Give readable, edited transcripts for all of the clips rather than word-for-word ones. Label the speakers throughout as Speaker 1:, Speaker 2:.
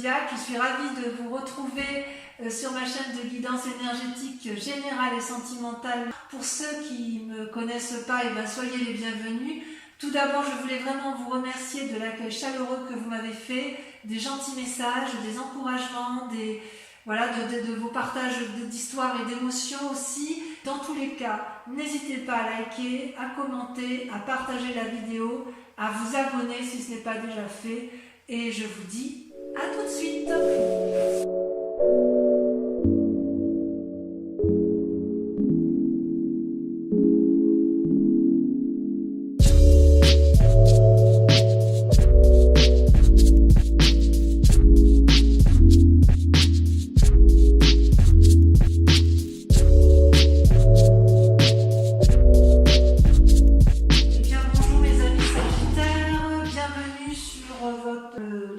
Speaker 1: Zodiac. Je suis ravie de vous retrouver sur ma chaîne de guidance énergétique générale et sentimentale. Pour ceux qui ne me connaissent pas, soyez les bienvenus. Tout d'abord, je voulais vraiment vous remercier de l'accueil chaleureux que vous m'avez fait, des gentils messages, des encouragements, de vos partages d'histoires et d'émotions aussi. Dans tous les cas, n'hésitez pas à liker, à commenter, à partager la vidéo, à vous abonner si ce n'est pas déjà fait. Et je vous dis à tout de suite.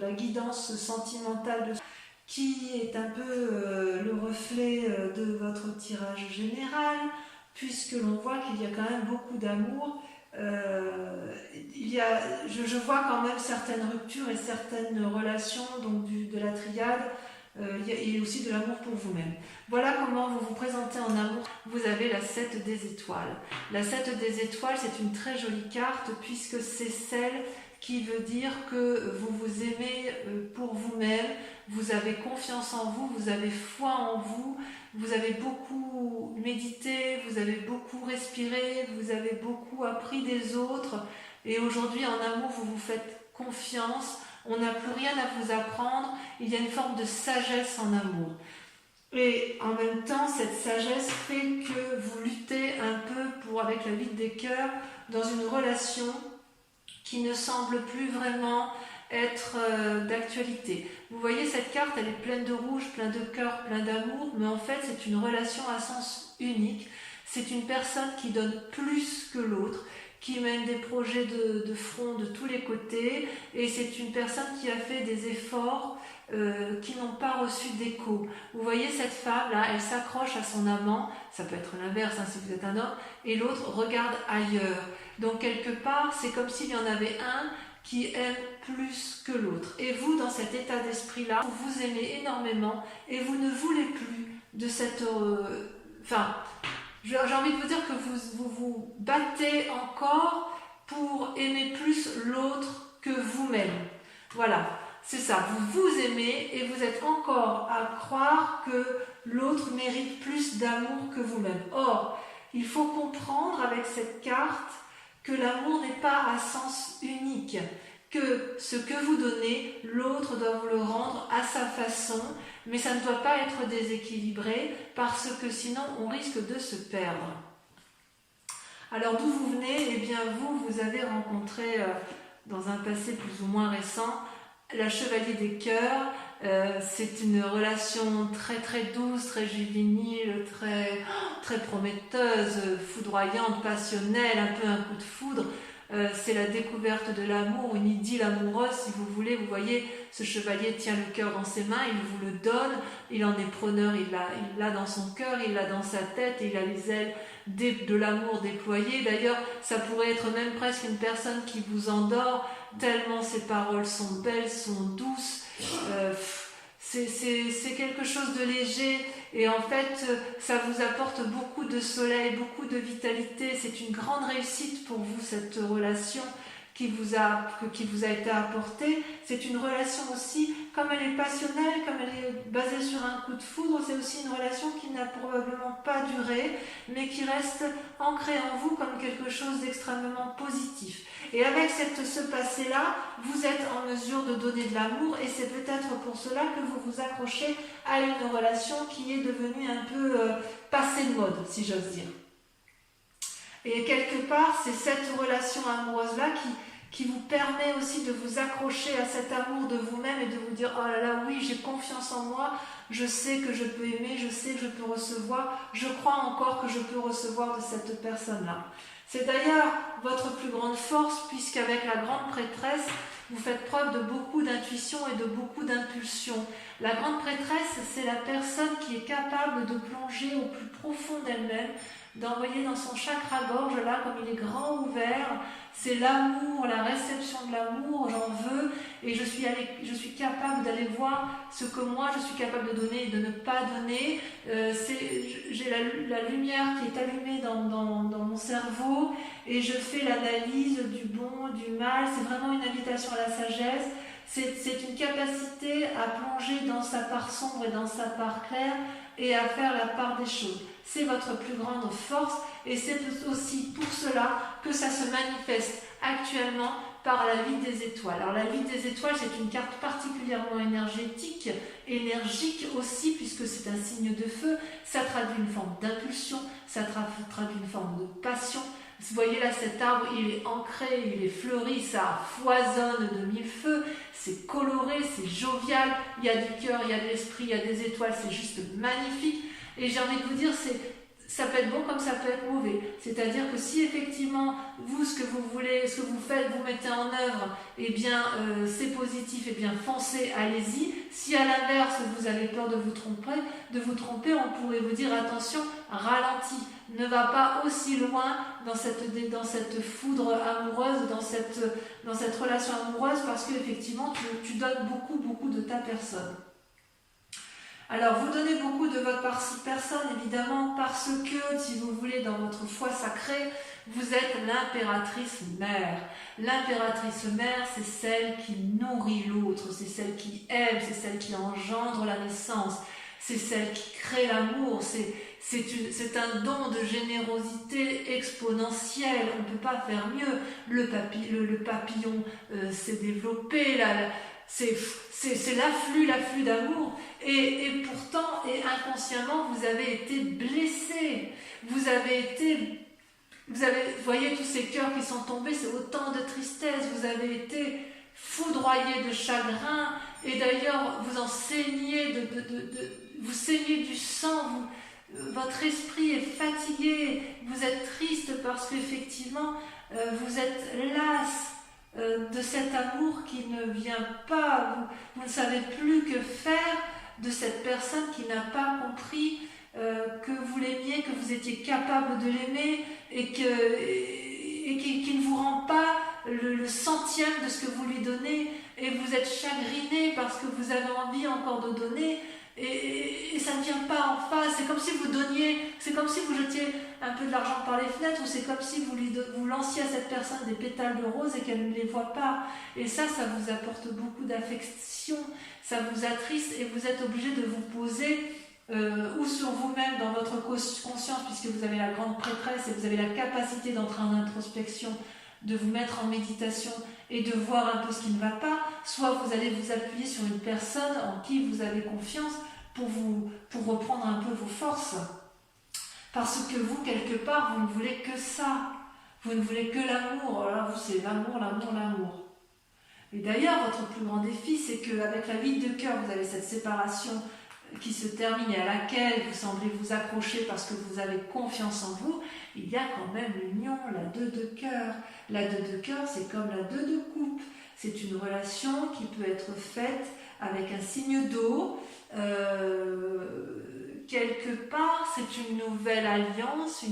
Speaker 1: La guidance sentimentale qui est un peu le reflet de votre tirage général, puisque l'on voit qu'il y a quand même beaucoup d'amour. Je vois quand même certaines ruptures et certaines relations, donc de la triade, et aussi de l'amour pour vous-même. Voilà comment vous vous présentez en amour. Vous avez la 7 des étoiles. La 7 des étoiles, c'est une très jolie carte, puisque c'est celle qui veut dire que vous vous aimez pour vous-même, vous avez confiance en vous, vous avez foi en vous, vous avez beaucoup médité, vous avez beaucoup respiré, vous avez beaucoup appris des autres, et aujourd'hui en amour vous vous faites confiance, on n'a plus rien à vous apprendre, il y a une forme de sagesse en amour. Et en même temps, cette sagesse fait que vous luttez un peu avec la 8 des cœurs dans une relation qui ne semble plus vraiment être d'actualité. Vous voyez, cette carte, elle est pleine de rouge, plein de cœur, plein d'amour, mais en fait, c'est une relation à sens unique. C'est une personne qui donne plus que l'autre, qui mène des projets de front de tous les côtés, et c'est une personne qui a fait des efforts qui n'ont pas reçu d'écho. Vous voyez cette femme-là, elle s'accroche à son amant, ça peut être l'inverse si vous êtes un homme, et l'autre regarde ailleurs. Donc quelque part, c'est comme s'il y en avait un qui aime plus que l'autre. Et vous, dans cet état d'esprit-là, vous vous aimez énormément et vous ne voulez plus de cette... j'ai envie de vous dire que vous battez encore pour aimer plus l'autre que vous-même. Voilà, c'est ça, vous vous aimez et vous êtes encore à croire que l'autre mérite plus d'amour que vous-même. Or, il faut comprendre avec cette carte que l'amour n'est pas à sens unique, que ce que vous donnez, l'autre doit vous le rendre à sa façon, mais ça ne doit pas être déséquilibré parce que sinon on risque de se perdre. Alors d'où vous venez? Eh bien vous avez rencontré dans un passé plus ou moins récent la Chevalier des Cœurs. C'est une relation très très douce, très juvénile, très prometteuse, foudroyante, passionnelle, un peu un coup de foudre. C'est la découverte de l'amour, une idylle amoureuse si vous voulez. Vous voyez, ce chevalier tient le cœur dans ses mains, il vous le donne, il en est preneur, il l'a dans son cœur, il l'a dans sa tête, et il a les ailes de l'amour déployées. D'ailleurs, ça pourrait être même presque une personne qui vous endort, tellement ses paroles sont belles, sont douces. C'est quelque chose de léger, et en fait ça vous apporte beaucoup de soleil, beaucoup de vitalité. C'est une grande réussite pour vous, cette relation qui vous a été apportée. C'est une relation aussi, comme elle est passionnelle, comme elle est basée sur un coup de foudre, c'est aussi une relation qui n'a probablement pas duré, mais qui reste ancrée en vous comme quelque chose d'extrêmement positif. Et avec ce passé-là, vous êtes en mesure de donner de l'amour, et c'est peut-être pour cela que vous vous accrochez à une relation qui est devenue un peu passée de mode, si j'ose dire. Et quelque part, c'est cette relation amoureuse-là qui vous permet aussi de vous accrocher à cet amour de vous-même et de vous dire « Oh là là, oui, j'ai confiance en moi, je sais que je peux aimer, je sais que je peux recevoir, je crois encore que je peux recevoir de cette personne-là. » C'est d'ailleurs votre plus grande force, puisqu'avec la grande prêtresse, vous faites preuve de beaucoup d'intuition et de beaucoup d'impulsion. La grande prêtresse, c'est la personne qui est capable de plonger au plus profond d'elle-même, d'envoyer dans son chakra-gorge, là, comme il est grand ouvert, c'est l'amour, la réception de l'amour, j'en veux, et je suis capable d'aller voir ce que moi je suis capable de donner et de ne pas donner. J'ai la lumière qui est allumée dans mon cerveau, et je fais l'analyse du bon, du mal. C'est vraiment une invitation à la sagesse. C'est une capacité à plonger dans sa part sombre et dans sa part claire et à faire la part des choses. C'est votre plus grande force, et c'est aussi pour cela que ça se manifeste actuellement par la vie des étoiles. Alors la vie des étoiles, c'est une carte particulièrement énergétique, énergique aussi, puisque c'est un signe de feu. Ça traduit une forme d'impulsion, ça traduit une forme de passion. Vous voyez là, cet arbre, il est ancré, il est fleuri, ça foisonne de mille feux, c'est coloré, c'est jovial, il y a du cœur, il y a de l'esprit, il y a des étoiles, c'est juste magnifique. Et j'ai envie de vous dire, ça peut être bon comme ça peut être mauvais. C'est-à-dire que si effectivement, vous, ce que vous voulez, ce que vous faites, vous mettez en œuvre, eh bien, c'est positif, eh bien, foncez, allez-y. Si à l'inverse, vous avez peur de vous tromper, on pourrait vous dire, attention, ralentis. Ne va pas aussi loin dans cette foudre amoureuse, dans cette relation amoureuse, parce qu'effectivement, tu donnes beaucoup de ta personne. Alors, vous donnez beaucoup de votre personne, évidemment, parce que, si vous voulez, dans votre foi sacrée, vous êtes l'impératrice mère. L'impératrice mère, c'est celle qui nourrit l'autre, c'est celle qui aime, c'est celle qui engendre la naissance, c'est celle qui crée l'amour, c'est un don de générosité exponentielle, on ne peut pas faire mieux. Le papillon s'est développé, c'est l'afflux d'amour, et pourtant, et inconsciemment, vous avez été blessé, vous voyez tous ces cœurs qui sont tombés, c'est autant de tristesse, vous avez été foudroyé de chagrin, et d'ailleurs vous en saignez, vous saignez du sang, votre esprit est fatigué, vous êtes triste parce qu'effectivement vous êtes las de cet amour qui ne vient pas, vous ne savez plus que faire de cette personne qui n'a pas compris que vous l'aimiez, que vous étiez capable de l'aimer, et qui ne vous rend pas le centième de ce que vous lui donnez, et vous êtes chagriné parce que vous avez envie encore de donner, et ça ne vient pas en face. C'est comme si vous donniez, c'est comme si vous jetiez un peu de l'argent par les fenêtres, ou c'est comme si vous lanciez à cette personne des pétales de rose et qu'elle ne les voit pas, et ça vous apporte beaucoup d'affection, ça vous attriste, et vous êtes obligé de vous poser ou sur vous-même dans votre conscience, puisque vous avez la grande prêtresse et vous avez la capacité d'entrer en introspection, de vous mettre en méditation et de voir un peu ce qui ne va pas, soit vous allez vous appuyer sur une personne en qui vous avez confiance pour reprendre un peu vos forces. Parce que vous, quelque part, vous ne voulez que ça. Vous ne voulez que l'amour. Alors vous, c'est l'amour. Et d'ailleurs, votre plus grand défi, c'est qu'avec la vie de cœur, vous avez cette séparation qui se termine et à laquelle vous semblez vous accrocher parce que vous avez confiance en vous. Il y a quand même l'union, la 2 de cœur. La 2 de cœur, c'est comme la 2 de coupe. C'est une relation qui peut être faite avec un signe d'eau. Quelque part, c'est une nouvelle alliance,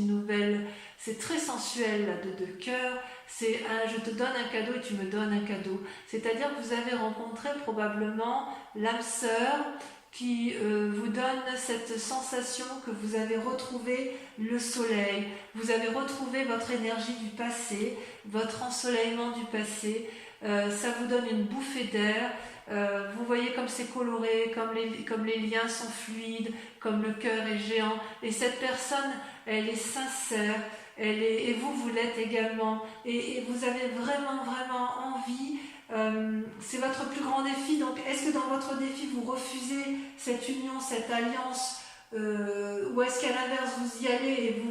Speaker 1: c'est très sensuel, la 2 de cœur. C'est je te donne un cadeau et tu me donnes un cadeau. C'est-à-dire que vous avez rencontré probablement l'âme sœur qui vous donne cette sensation que vous avez retrouvé le soleil, vous avez retrouvé votre énergie du passé, votre ensoleillement du passé, ça vous donne une bouffée d'air, vous voyez comme c'est coloré, comme les liens sont fluides, comme le cœur est géant, et cette personne, elle est sincère, et vous l'êtes également, et vous avez vraiment envie. C'est votre plus grand défi. Donc est-ce que dans votre défi vous refusez cette union, cette alliance, ou est-ce qu'à l'inverse vous y allez et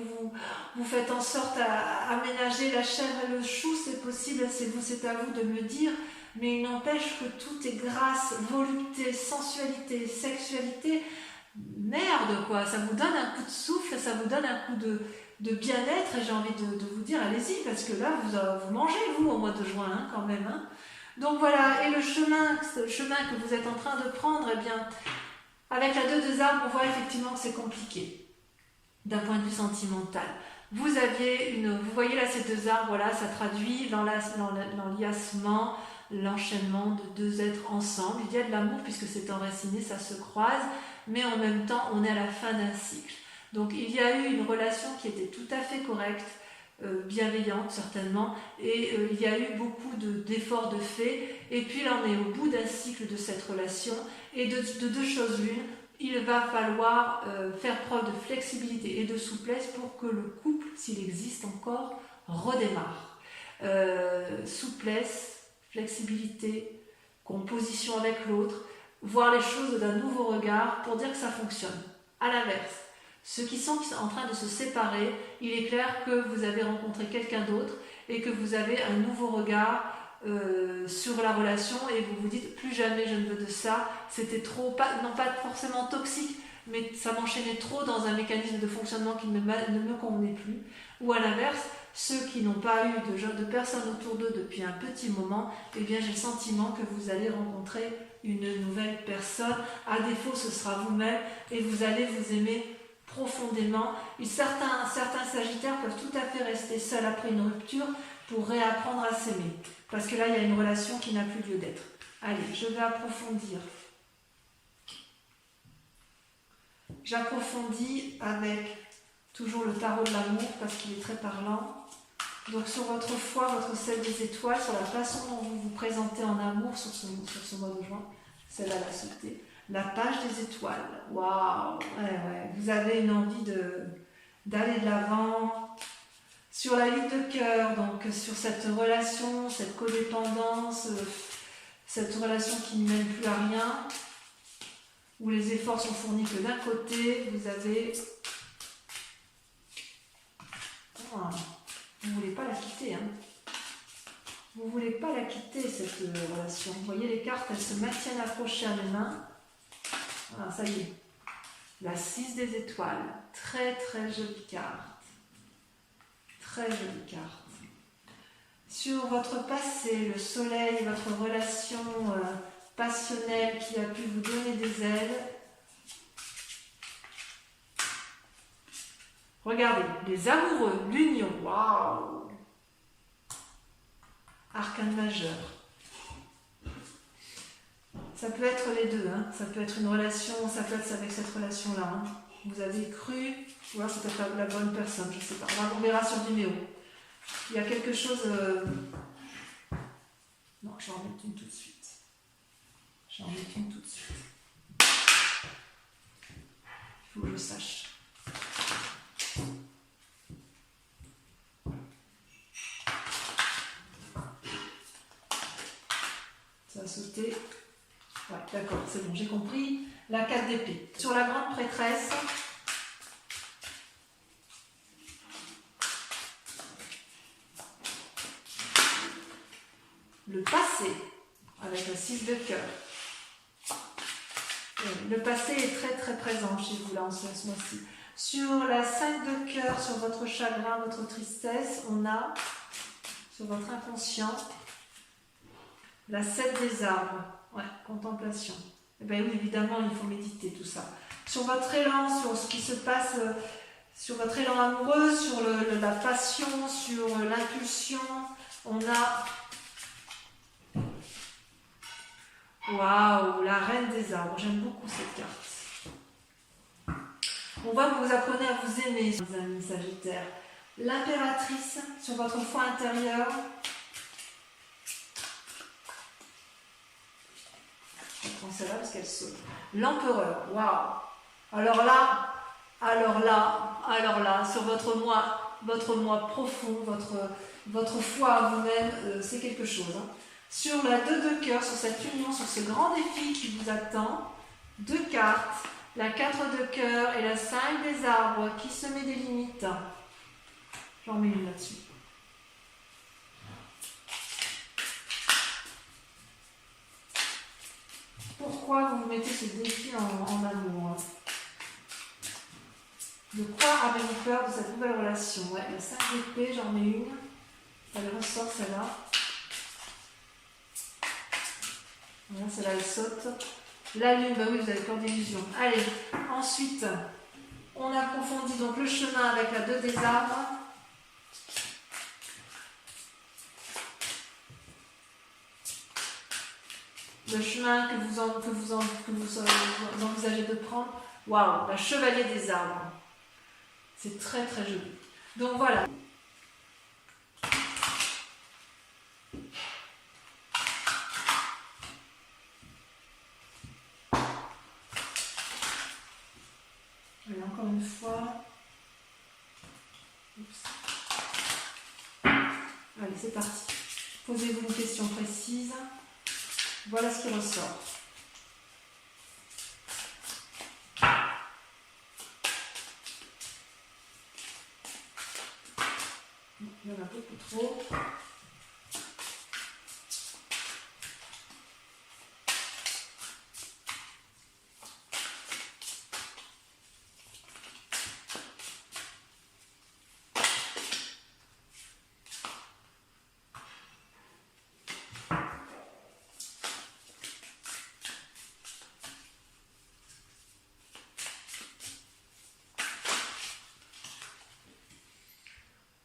Speaker 1: vous faites en sorte à aménager la chèvre et le chou? C'est possible, c'est à vous de me dire, mais il n'empêche que tout est grâce, volupté, sensualité, sexualité. Merde quoi, ça vous donne un coup de souffle, ça vous donne un coup de bien-être, et j'ai envie de vous dire allez-y, parce que là vous mangez vous au mois de juin hein, quand même hein. Donc voilà, et le chemin que vous êtes en train de prendre, eh bien, avec la 2 des arbres, on voit effectivement que c'est compliqué. d'un point de vue sentimental. Vous voyez là ces deux arbres là, ça traduit l'enliassement, l'enchaînement de deux êtres ensemble. Il y a de l'amour puisque c'est enraciné, ça se croise, mais en même temps on est à la fin d'un cycle. Donc il y a eu une relation qui était tout à fait correcte, bienveillante certainement, et il y a eu beaucoup d'efforts de fait, et puis là on est au bout d'un cycle de cette relation, et de deux choses l'une, il va falloir faire preuve de flexibilité et de souplesse pour que le couple, s'il existe encore, redémarre. Souplesse, flexibilité, composition avec l'autre, voir les choses d'un nouveau regard pour dire que ça fonctionne. À l'inverse, ceux qui sont en train de se séparer, il est clair que vous avez rencontré quelqu'un d'autre et que vous avez un nouveau regard sur la relation et vous vous dites plus jamais je ne veux de ça, c'était trop, non pas forcément toxique, mais ça m'enchaînait trop dans un mécanisme de fonctionnement qui ne me convenait plus. Ou à l'inverse, ceux qui n'ont pas eu de personnes autour d'eux depuis un petit moment, eh bien j'ai le sentiment que vous allez rencontrer une nouvelle personne. À défaut, ce sera vous-même et vous allez vous aimer profondément. Et certains sagittaires peuvent tout à fait rester seuls après une rupture pour réapprendre à s'aimer. Parce que là, il y a une relation qui n'a plus lieu d'être. Allez, je vais approfondir. J'approfondis avec toujours le tarot de l'amour parce qu'il est très parlant. Donc sur votre foi, votre 7 des étoiles, sur la façon dont vous vous présentez en amour sur ce mois de juin, celle-là l'a sauté. La page des étoiles. Waouh, ouais. Vous avez une envie d'aller de l'avant. Sur la 8 de cœur, donc sur cette relation, cette codépendance, cette relation qui ne mène plus à rien, où les efforts sont fournis que d'un côté, vous avez... Oh, vous ne voulez pas la quitter, hein. Vous ne voulez pas la quitter, cette relation. Vous voyez, les cartes, elles se maintiennent accrochées à mes mains. Voilà, ça y est. La 6 des étoiles. Très, très jolie carte. Très jolie carte. Sur votre passé, le soleil, votre relation passionnelle qui a pu vous donner des ailes. Regardez, les amoureux, l'union, waouh! Arcane majeur. Ça peut être les deux, hein. Ça peut être une relation, ça peut être avec cette relation-là. Hein. Vous avez cru, voilà, c'est peut-être la bonne personne, je ne sais pas. On verra sur Vimeo. Il y a quelque chose... Non, je vais en mettre une tout de suite. Il faut que je sache. Ça a sauté. Ouais, d'accord, c'est bon, j'ai compris. La 4 d'épée. Sur la grande prêtresse, le passé, avec le 6 de cœur. Le passé est très très présent chez vous là en ce mois-ci. Sur la 5 de cœur, sur votre chagrin, votre tristesse, on a, sur votre inconscient, la 7 des arbres. Ouais, contemplation. Eh bien oui, évidemment, il faut méditer tout ça. Sur votre élan, sur ce qui se passe, sur votre élan amoureux, sur la passion, sur l'impulsion, on a... Waouh, la reine des arbres. J'aime beaucoup cette carte. On voit que vous apprenez à vous aimer, les amis sagittaires. L'impératrice, sur votre foi intérieure. Je prends celle-là parce qu'elle saute. L'empereur, waouh. Alors là, sur votre moi profond, votre foi à vous-même, c'est quelque chose. Hein. Sur la 2 de cœur, sur cette union, sur ce grand défi qui vous attend, 2 cartes, la 4 de cœur et la 5 des arbres qui se met des limites. J'en mets une là-dessus. Pourquoi vous vous mettez ce défi en amour? De quoi avez-vous peur de cette nouvelle relation? Ouais, la 5 d'épée, j'en mets une. Elle ressort celle-là. Voilà, celle-là elle saute. La lune, bah oui, vous avez peur d'illusion. Allez, ensuite, On approfondit donc le chemin avec la 2 des arbres. Le chemin que vous envisagez de prendre. Waouh, la chevalier des arbres. C'est très très joli. Donc voilà. Et encore une fois. Oups. Allez, c'est parti. Posez-vous une question précise. Voilà ce qui ressort. Il y en a beaucoup trop.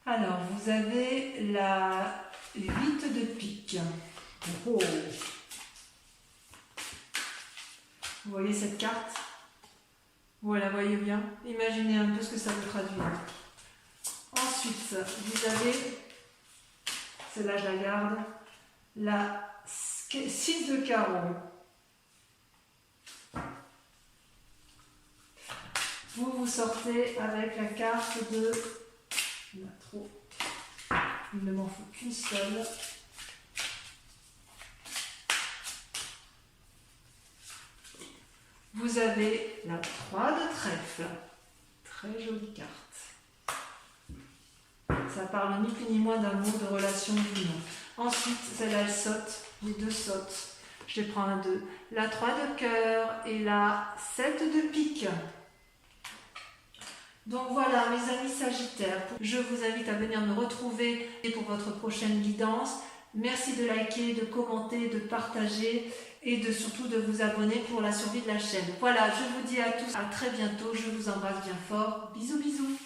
Speaker 1: Alors, vous avez la 8 de pique. Oh. Vous voyez cette carte? Vous la voyez bien? Imaginez un peu ce que ça veut traduire. Ensuite, vous avez, celle-là je la garde, la 6 de carreau. Vous sortez avec la carte de... Il y en a trop. Il ne m'en faut qu'une seule. Vous avez la 3 de trèfle. Très jolie carte. Ça parle ni plus ni moins d'amour, de relation d'union. Ensuite, celle-là, elle saute. Les 2 sautent. Je les prends à 2. La 3 de cœur et la 7 de pique. Donc voilà mes amis Sagittaires, je vous invite à venir me retrouver pour votre prochaine guidance. Merci de liker, de commenter, de partager et surtout de vous abonner pour la survie de la chaîne. Voilà, je vous dis à tous à très bientôt, je vous embrasse bien fort. Bisous bisous.